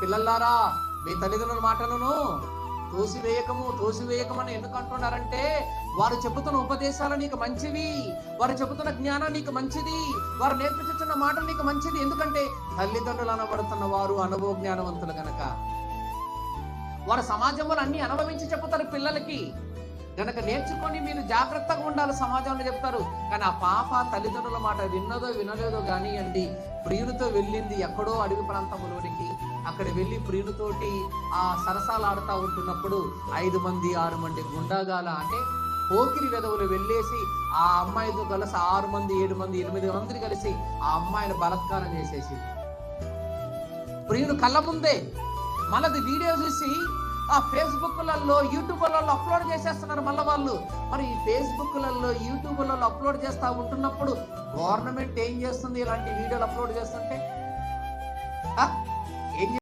పిల్లలారా, మీ తల్లిదండ్రుల మాటలను తోసివేయకమని ఎందుకు అంటున్నారంటే, వారు చెబుతున్న ఉపదేశాలు నీకు మంచివి, వారు చెబుతున్న జ్ఞానం నీకు మంచిది, వారు నేర్పించుతున్న మాటలు నీకు మంచిది. ఎందుకంటే తల్లిదండ్రులు అనబడుతున్న వారు అనుభవ జ్ఞానవంతులు గనక. వారు సమాజంలో అన్ని అనుభవించి చెబుతారు పిల్లలకి గనక. నేర్చుకొని మీరు జాగ్రత్తగా ఉండాలి సమాజంలో చెప్తారు. కానీ ఆ పాప తల్లిదండ్రుల మాట విన్నదో వినలేదో కానివ్వండి, ప్రియునితో వెళ్ళింది ఎక్కడో అడవి ప్రాంతంలోనికి. అక్కడ వెళ్ళి ప్రియునితోటి ఆ సరసాలు ఆడుతూ ఉంటున్నప్పుడు 5 మంది 6 మంది గుండాగాల అంటే పోకిరి వెధవులు వెళ్ళేసి ఆ అమ్మాయితో కలిసి 6 మంది 7 మంది 8 మంది కలిసి ఆ అమ్మాయిని బలాత్కారం చేసేసి ప్రియుని కళ్ళ ముందే. మనది వీడియో చూసి ఆ ఫేస్బుక్లలో యూట్యూబ్లలో అప్లోడ్ చేసేస్తున్నారు మళ్ళీ వాళ్ళు. మరి ఈ ఫేస్బుక్లలో యూట్యూబ్లలో అప్లోడ్ చేస్తూ ఉంటున్నప్పుడు గవర్నమెంట్ ఏం చేస్తుంది? ఇలాంటి వీడియోలు అప్లోడ్ చేస్తుంటే ఏం